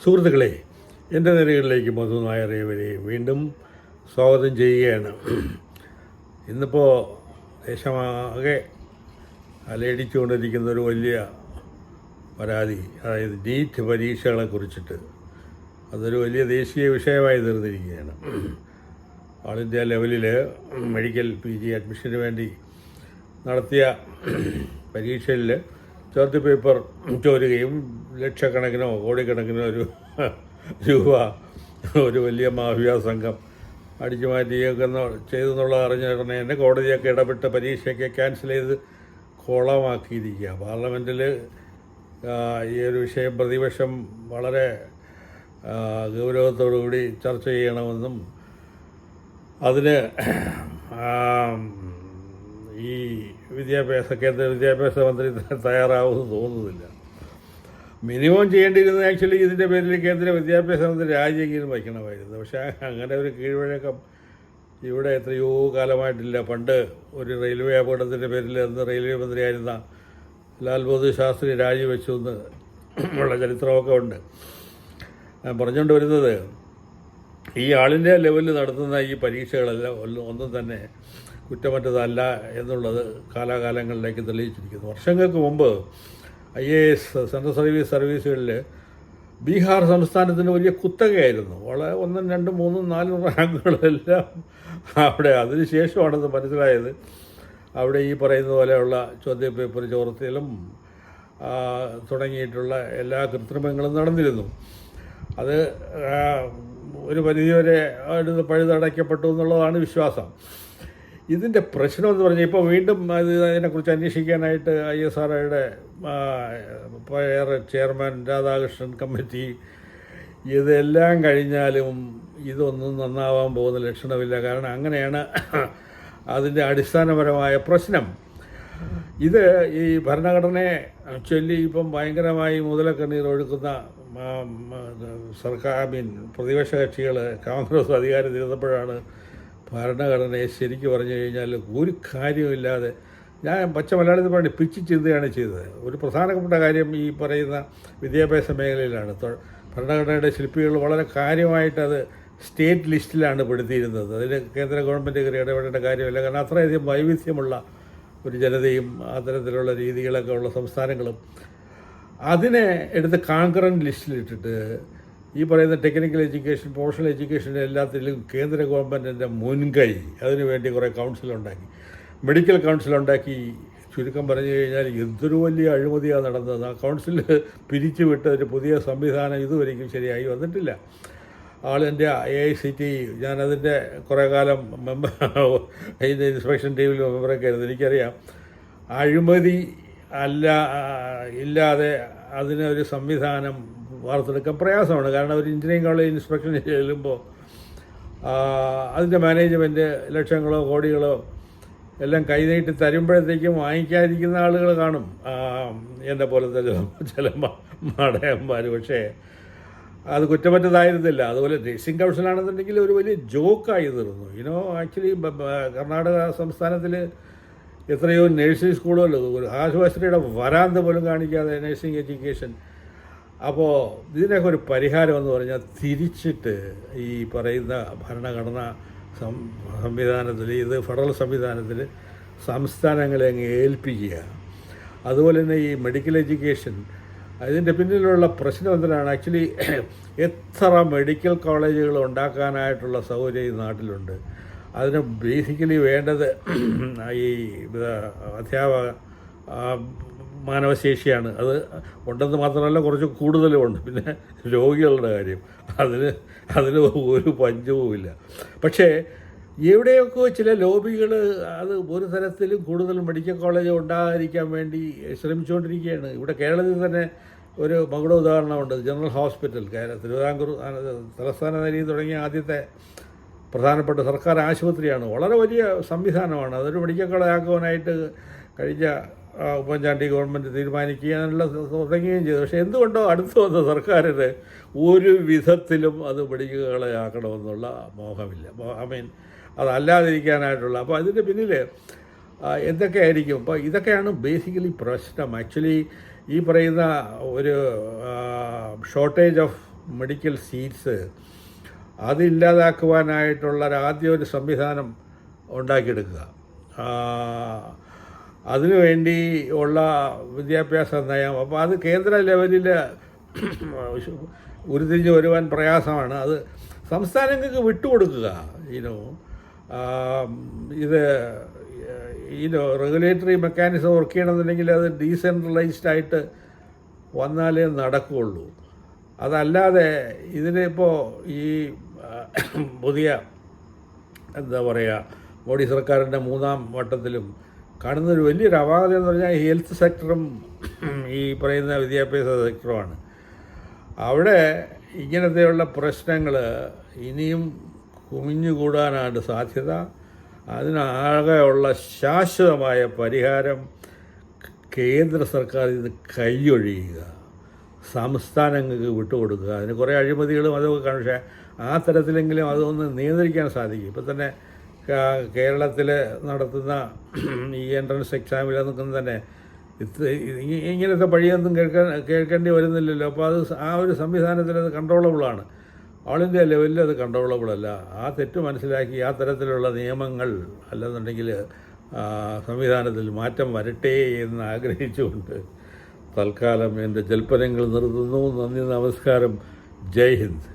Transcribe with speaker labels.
Speaker 1: സുഹൃത്തുക്കളെ, എൻ്റെ നിരകളിലേക്ക് മധു നായരെ വീണ്ടും സ്വാഗതം ചെയ്യുകയാണ്. ഇന്നിപ്പോൾ ദേശമാകെ അലയടിച്ചുകൊണ്ടിരിക്കുന്ന ഒരു വലിയ പരാതി, അതായത് നീറ്റ് പരീക്ഷകളെ കുറിച്ചിട്ട്. അതൊരു വലിയ ദേശീയ വിഷയമായി തീർന്നിരിക്കുകയാണ്. ഓൾ ഇന്ത്യ ലെവലിൽ മെഡിക്കൽ PG അഡ്മിഷന് വേണ്ടി നടത്തിയ പരീക്ഷയിൽ ചോദ്യപേപ്പർ ചോരുകയും ലക്ഷക്കണക്കിനോ കോടിക്കണക്കിനോ രൂപ ഒരു വലിയ മാഫിയ സംഘം അടിച്ചു മാറ്റിയൊക്കെ ചെയ്തെന്നുള്ളത് അറിഞ്ഞ ഉടനെ തന്നെ കോടതിയൊക്കെ ഇടപെട്ട് പരീക്ഷയൊക്കെ ക്യാൻസൽ ചെയ്ത് കോളമാക്കിയിരിക്കുക. പാർലമെൻറ്റിൽ ഈ ഒരു വിഷയം പ്രതിപക്ഷം വളരെ ഗൗരവത്തോടുകൂടി ചർച്ച ചെയ്യണമെന്നും അതിന് ഈ കേന്ദ്ര വിദ്യാഭ്യാസ മന്ത്രി തയ്യാറാവുമെന്ന് തോന്നുന്നില്ല. മിനിമം ചെയ്യേണ്ടിയിരുന്നത് ആക്ച്വലി ഇതിൻ്റെ പേരിൽ കേന്ദ്ര വിദ്യാഭ്യാസ മന്ത്രി രാജിയെങ്കിലും വയ്ക്കണമായിരുന്നു. പക്ഷേ അങ്ങനെ ഒരു കീഴ്വഴക്കം ഇവിടെ എത്രയോ കാലമായിട്ടില്ല. പണ്ട് ഒരു റെയിൽവേ അപകടത്തിൻ്റെ പേരിൽ അന്ന് റെയിൽവേ മന്ത്രിയായിരുന്ന ലാൽ ബഹദൂർ ശാസ്ത്രി രാജിവെച്ചു എന്ന് ഉള്ള ചരിത്രമൊക്കെ ഉണ്ട്. ഞാൻ പറഞ്ഞുകൊണ്ട് വരുന്നത്, ഈ ആൾ ഇന്ത്യ ലെവലിൽ നടത്തുന്ന ഈ പരീക്ഷകളെല്ലാം ഒന്നും തന്നെ കുറ്റമറ്റതല്ല എന്നുള്ളത് കാലാകാലങ്ങളിലേക്ക് തെളിയിച്ചിരിക്കുന്നു. വർഷങ്ങൾക്ക് മുമ്പ് IAS സെൻട്രൽ സർവീസുകളിൽ ബീഹാർ സംസ്ഥാനത്തിന് വലിയ കുത്തകയായിരുന്നു. വളരെ 1, 2, 3, 4 റാങ്കുകളെല്ലാം അവിടെ. അതിനുശേഷമാണത് മനസ്സിലായത് അവിടെ ഈ പറയുന്ന പോലെയുള്ള ചോദ്യപേപ്പർ ചോർത്തലും തുടങ്ങിയിട്ടുള്ള എല്ലാ കൃത്രിമങ്ങളും നടന്നിരുന്നു. അത് ഒരു പരിധിവരെ പഴുതടയ്ക്കപ്പെട്ടു എന്നുള്ളതാണ് വിശ്വാസം. ഇതിൻ്റെ പ്രശ്നമെന്ന് പറഞ്ഞാൽ ഇപ്പോൾ വീണ്ടും അതിനെക്കുറിച്ച് അന്വേഷിക്കാനായിട്ട് ISROയുടെ ചെയർമാൻ രാധാകൃഷ്ണൻ കമ്മിറ്റി, ഇതെല്ലാം കഴിഞ്ഞാലും ഇതൊന്നും നന്നാവാൻ പോകുന്ന ലക്ഷണമില്ല. കാരണം അങ്ങനെയാണ് അതിൻ്റെ അടിസ്ഥാനപരമായ പ്രശ്നം. ഇത് ഈ ഭരണഘടനയെ ചൊല്ലി ഇപ്പം ഭയങ്കരമായി മുതലക്കണ്ണീർ ഒഴുക്കുന്ന പ്രതിപക്ഷ കക്ഷികൾ കോൺഗ്രസ് അധികാരത്തിരുന്നപ്പോഴാണ് ഭരണഘടനയെ ശരിക്കും പറഞ്ഞു കഴിഞ്ഞാൽ ഒരു കാര്യമില്ലാതെ, ഞാൻ പച്ച മലയാളത്തിൽ പറഞ്ഞ് പിച്ച് ചിന്തയാണ് ചെയ്തത്. ഒരു പ്രധാനപ്പെട്ട കാര്യം ഈ പറയുന്ന വിദ്യാഭ്യാസ മേഖലയിലാണ്. ഭരണഘടനയുടെ ശില്പികൾ വളരെ കാര്യമായിട്ട് അത് സ്റ്റേറ്റ് ലിസ്റ്റിലാണ് പെടുത്തിയിരുന്നത്. അതിൽ കേന്ദ്ര ഗവൺമെൻറ് കയറി ഇടപെടേണ്ട കാര്യമില്ല. കാരണം അത്രയധികം വൈവിധ്യമുള്ള ഒരു ജനതയും അത്തരത്തിലുള്ള രീതികളൊക്കെ ഉള്ള സംസ്ഥാനങ്ങളും അതിനെ എടുത്ത് കാൺകറൻറ്റ് ലിസ്റ്റിലിട്ടിട്ട് ഈ പറയുന്ന ടെക്നിക്കൽ എഡ്യൂക്കേഷൻ, പ്രൊഫഷണൽ എഡ്യൂക്കേഷൻ എല്ലാത്തിലും കേന്ദ്ര ഗവൺമെൻറ്റിൻ്റെ മുൻകൈ, അതിനുവേണ്ടി കുറേ കൗൺസിലുണ്ടാക്കി, മെഡിക്കൽ കൗൺസിലുണ്ടാക്കി. ചുരുക്കം പറഞ്ഞു കഴിഞ്ഞാൽ എന്തൊരു വലിയ അഴിമതിയാണ് നടന്നത്. ആ കൗൺസിൽ പിരിച്ചുവിട്ട ഒരു പുതിയ സംവിധാനം ഇതുവരെയും ശരിയായി വന്നിട്ടില്ല. ആൾ ഇന്ത്യ AICTE, ഞാനതിൻ്റെ കുറേ കാലം അതിൻ്റെ ഇൻസ്പെക്ഷൻ ടീമിൽ മെമ്പറൊക്കെ ആയിരുന്നു. എനിക്കറിയാം, അഴിമതി ഇല്ലാതെ അതിനൊരു സംവിധാനം വാർത്തെടുക്കാൻ പ്രയാസമാണ്. കാരണം ഒരു എഞ്ചിനീയറിംഗ് കോളേജ് ഇൻസ്പെക്ഷൻ ചെല്ലുമ്പോൾ അതിൻ്റെ മാനേജ്മെൻറ്റ് ലക്ഷങ്ങളോ കോടികളോ എല്ലാം കൈനീട്ടി തരുമ്പോഴത്തേക്കും വാങ്ങിക്കാതിരിക്കുന്ന ആളുകൾ കാണും, എൻ്റെ പോലത്തെ ചില മടയന്മാർ. പക്ഷേ അത് കുറ്റമറ്റതായിരുന്നില്ല. അതുപോലെ നഴ്സിംഗ് കൗൺസിലാണെന്നുണ്ടെങ്കിൽ ഒരു വലിയ ജോക്കായി തീർന്നു. ആക്ച്വലി കർണാടക സംസ്ഥാനത്തിൽ എത്രയോ നഴ്സിംഗ് സ്കൂളുകൾ, ഒരു ആശുപത്രിയുടെ വരാന്ത പോലും കാണിക്കാതെ നഴ്സിംഗ് എഡ്യൂക്കേഷൻ. അപ്പോൾ ഇതിനൊക്കെ ഒരു പരിഹാരം എന്ന് പറഞ്ഞാൽ തിരിച്ചിട്ട് ഈ പറയുന്ന ഭരണഘടനാ സംവിധാനത്തിൽ, ഇത് ഫെഡറൽ സംവിധാനത്തിൽ സംസ്ഥാനങ്ങളെ അങ്ങ് ഏൽപ്പിക്കുക. അതുപോലെ തന്നെ ഈ മെഡിക്കൽ എഡ്യൂക്കേഷൻ, അതിൻ്റെ പിന്നിലുള്ള പ്രശ്നം എന്തിനാണ്? ആക്ച്വലി എത്ര മെഡിക്കൽ കോളേജുകൾ ഉണ്ടാക്കാനായിട്ടുള്ള സൗകര്യം ഈ നാട്ടിലുണ്ട്. അതിന് ബേസിക്കലി വേണ്ടത് ഈ അധ്യാപക മാനവശേഷിയാണ്. അത് ഉണ്ടെന്ന് മാത്രമല്ല, കുറച്ച് കൂടുതലുമുണ്ട്. പിന്നെ രോഗികളുടെ കാര്യം, അതിന് ഒരു പഞ്ചവുമില്ല. പക്ഷേ എവിടെയൊക്കെ ചില ലോബികൾ അത് ഒരു തരത്തിലും കൂടുതൽ മെഡിക്കൽ കോളേജ് ഉണ്ടാകാതിരിക്കാൻ വേണ്ടി ശ്രമിച്ചുകൊണ്ടിരിക്കുകയാണ്. ഇവിടെ കേരളത്തിൽ തന്നെ ഒരു മകുട ഉദാഹരണമുണ്ട്. ജനറൽ ഹോസ്പിറ്റൽ, തിരുവിതാംകൂർ തലസ്ഥാന നഗരിയിൽ തുടങ്ങിയ ആദ്യത്തെ പ്രധാനപ്പെട്ട സർക്കാർ ആശുപത്രിയാണ്. വളരെ വലിയ സംവിധാനമാണ്. അതൊരു മെഡിക്കൽ കോളേജ് ആക്കുവാനായിട്ട് കഴിഞ്ഞ ഉമ്മൻചാണ്ടി ഗവൺമെൻറ് തീരുമാനിക്കുകയെന്നുള്ള തുടങ്ങുകയും ചെയ്തു. പക്ഷേ എന്തുകൊണ്ടോ അടുത്ത് വന്ന സർക്കാരിന് ഒരു വിധത്തിലും അത് മെഡിക്കൽ കോളേജ് ആക്കണമെന്നുള്ള മോഹമില്ല. അതല്ലാതിരിക്കാനായിട്ടുള്ള. അപ്പോൾ അതിൻ്റെ പിന്നിൽ എന്തൊക്കെയായിരിക്കും? അപ്പോൾ ഇതൊക്കെയാണ് ബേസിക്കലി പ്രശ്നം. ആക്ച്വലി ഈ പറയുന്ന ഒരു ഷോർട്ടേജ് ഓഫ് മെഡിക്കൽ സീറ്റ്സ് അതില്ലാതാക്കുവാനായിട്ടുള്ള ആദ്യ ഒരു സംവിധാനം ഉണ്ടാക്കിയെടുക്കുക. അതിനുവേണ്ടി ഉള്ള വിദ്യാഭ്യാസ നയം. അപ്പോൾ അത് കേന്ദ്ര ലെവലിൽ ഉരുത്തിരിഞ്ഞ് വരുവാൻ പ്രയാസമാണ്. അത് സംസ്ഥാനങ്ങൾക്ക് വിട്ടുകൊടുക്കുക. ഇത് റെഗുലേറ്ററി മെക്കാനിസം വർക്ക് ചെയ്യണമെന്നുണ്ടെങ്കിൽ അത് ഡീസെൻട്രലൈസ്ഡ് ആയിട്ട് വന്നാലേ നടക്കുകയുള്ളൂ. അതല്ലാതെ ഇതിനിപ്പോൾ ഈ പുതിയ മോഡി സർക്കാരിൻ്റെ 3ാം വട്ടത്തിലും കാണുന്നൊരു വലിയൊരു അപാകത എന്ന് പറഞ്ഞാൽ ഹെൽത്ത് സെക്ടറും ഈ പറയുന്ന വിദ്യാഭ്യാസ സെക്ടറുമാണ്. അവിടെ ഇങ്ങനത്തെയുള്ള പ്രശ്നങ്ങൾ ഇനിയും കുമിഞ്ഞുകൂടാനാണ് സാധ്യത. അതിനാകെയുള്ള ശാശ്വതമായ പരിഹാരം കേന്ദ്ര സർക്കാർ ഇത് കൈയൊഴിയുക, സംസ്ഥാനങ്ങൾക്ക് വിട്ടുകൊടുക്കുക. അതിന് കുറേ അഴിമതികളും അതൊക്കെ കാണും. പക്ഷേ ആ തരത്തിലെങ്കിലും അതൊന്ന് നിയന്ത്രിക്കാൻ സാധിക്കും. ഇപ്പം തന്നെ കേരളത്തിൽ നടത്തുന്ന ഈ എൻട്രൻസ് എക്സാമിലൊന്നും തന്നെ ഇങ്ങനത്തെ പഴിയൊന്നും കേൾക്കേണ്ടി വരുന്നില്ലല്ലോ. അപ്പോൾ അത് ആ ഒരു സംവിധാനത്തിൽ അത് കൺട്രോളബിളാണ്. ഓൾ ഇന്ത്യ ലെവലിൽ അത് കൺട്രോളബിളല്ല. ആ തെറ്റ് മനസ്സിലാക്കി ആ തരത്തിലുള്ള നിയമങ്ങൾ അല്ലെന്നുണ്ടെങ്കിൽ സംവിധാനത്തിൽ മാറ്റം വരട്ടെ എന്ന് ആഗ്രഹിച്ചുകൊണ്ട് തൽക്കാലം എൻ്റെ ജൽപ്പനങ്ങൾ നിർത്തുന്നു. നന്ദി, നമസ്കാരം, ജയ് ഹിന്ദ്.